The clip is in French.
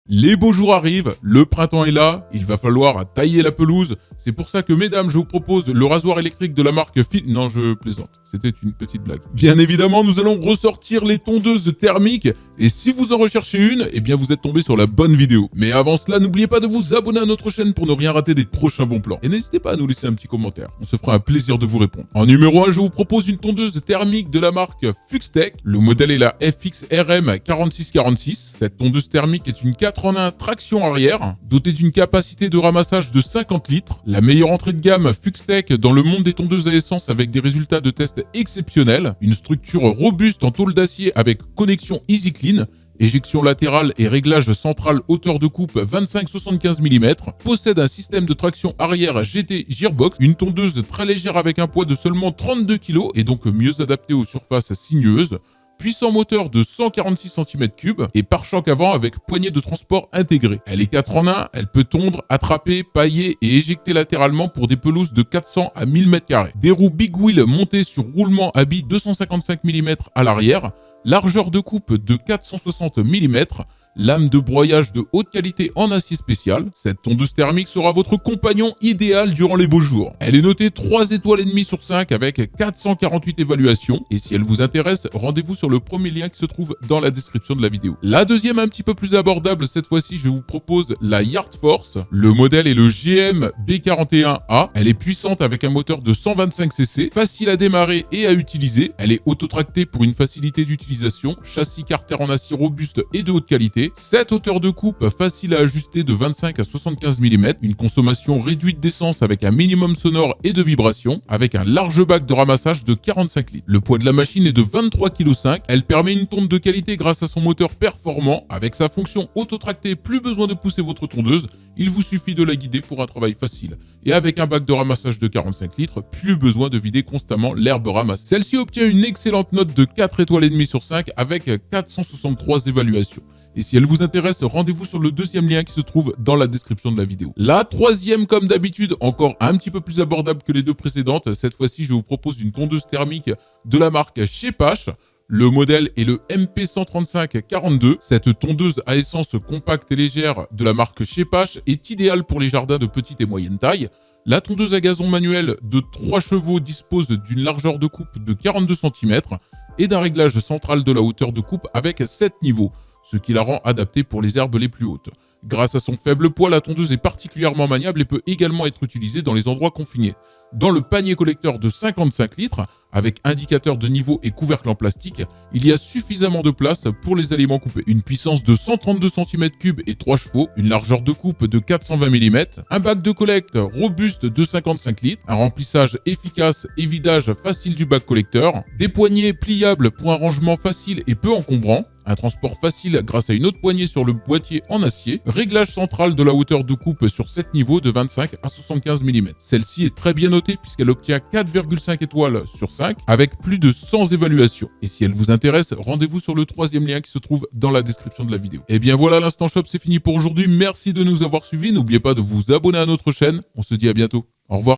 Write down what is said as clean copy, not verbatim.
Les beaux jours arrivent, le printemps est là, il va falloir tailler la pelouse. C'est pour ça que, mesdames, je vous propose le rasoir électrique de la marque Non, je plaisante. C'était une petite blague. Bien évidemment, nous allons ressortir les tondeuses thermiques. Et si vous en recherchez une, eh bien vous êtes tombé sur la bonne vidéo. Mais avant cela, n'oubliez pas de vous abonner à notre chaîne pour ne rien rater des prochains bons plans. Et n'hésitez pas à nous laisser un petit commentaire. On se fera un plaisir de vous répondre. En numéro 1, je vous propose une tondeuse thermique de la marque Fuxtech. Le modèle est la FXRM 4646. Cette tondeuse thermique est une 4 en 1 traction arrière, dotée d'une capacité de ramassage de 50 litres. La meilleure entrée de gamme Fuxtech dans le monde des tondeuses à essence avec des résultats de test exceptionnels. Une structure robuste en tôle d'acier avec connexion EasyClean, éjection latérale et réglage central hauteur de coupe 25-75 mm, possède un système de traction arrière GT Gearbox, une tondeuse très légère avec un poids de seulement 32 kg et donc mieux adaptée aux surfaces sinueuses, puissant moteur de 146 cm3 et pare-choc avant avec poignée de transport intégrée. Elle est 4 en 1, elle peut tondre, attraper, pailler et éjecter latéralement pour des pelouses de 400 à 1000 m². Des roues Big Wheel montées sur roulement à billes 255 mm à l'arrière, largeur de coupe de 460 mm, lame de broyage de haute qualité en acier spécial. Cette tondeuse thermique sera votre compagnon idéal durant les beaux jours. Elle est notée 3 étoiles et demie sur 5 avec 448 évaluations. Et si elle vous intéresse, rendez-vous sur le premier lien qui se trouve dans la description de la vidéo. La deuxième, un petit peu plus abordable, cette fois-ci, je vous propose la Yard Force. Le modèle est le GM B41A. Elle est puissante avec un moteur de 125 cc, facile à démarrer et à utiliser. Elle est autotractée pour une facilité d'utilisation, châssis carter en acier robuste et de haute qualité. 7 hauteurs de coupe facile à ajuster de 25 à 75 mm, une consommation réduite d'essence avec un minimum sonore et de vibration, avec un large bac de ramassage de 45 litres. Le poids de la machine est de 23,5 kg. Elle permet une tonde de qualité grâce à son moteur performant. Avec sa fonction autotractée, plus besoin de pousser votre tondeuse, il vous suffit de la guider pour un travail facile. Et avec un bac de ramassage de 45 litres, plus besoin de vider constamment l'herbe ramassée. Celle-ci obtient une excellente note de 4 étoiles et demie sur 5 avec 463 évaluations. Et si elle vous intéresse, rendez-vous sur le deuxième lien qui se trouve dans la description de la vidéo. La troisième, comme d'habitude, encore un petit peu plus abordable que les deux précédentes. Cette fois-ci, je vous propose une tondeuse thermique de la marque Chepash. Le modèle est le MP135-42. Cette tondeuse à essence compacte et légère de la marque Chepash est idéale pour les jardins de petite et moyenne taille. La tondeuse à gazon manuelle de 3 chevaux dispose d'une largeur de coupe de 42 cm et d'un réglage central de la hauteur de coupe avec 7 niveaux, ce qui la rend adaptée pour les herbes les plus hautes. Grâce à son faible poids, la tondeuse est particulièrement maniable et peut également être utilisée dans les endroits confinés. Dans le panier collecteur de 55 litres, avec indicateur de niveau et couvercle en plastique, il y a suffisamment de place pour les aliments coupés. Une puissance de 132 cm3 et 3 chevaux, une largeur de coupe de 420 mm, un bac de collecte robuste de 55 litres, un remplissage efficace et vidage facile du bac collecteur, des poignées pliables pour un rangement facile et peu encombrant, un transport facile grâce à une autre poignée sur le boîtier en acier, réglage central de la hauteur de coupe sur 7 niveaux de 25 à 75 mm. Celle-ci est très bien notée puisqu'elle obtient 4,5 étoiles sur 5 avec plus de 100 évaluations. Et si elle vous intéresse, rendez-vous sur le troisième lien qui se trouve dans la description de la vidéo. Et bien voilà, l'Instant Shop, c'est fini pour aujourd'hui. Merci de nous avoir suivis. N'oubliez pas de vous abonner à notre chaîne. On se dit à bientôt. Au revoir.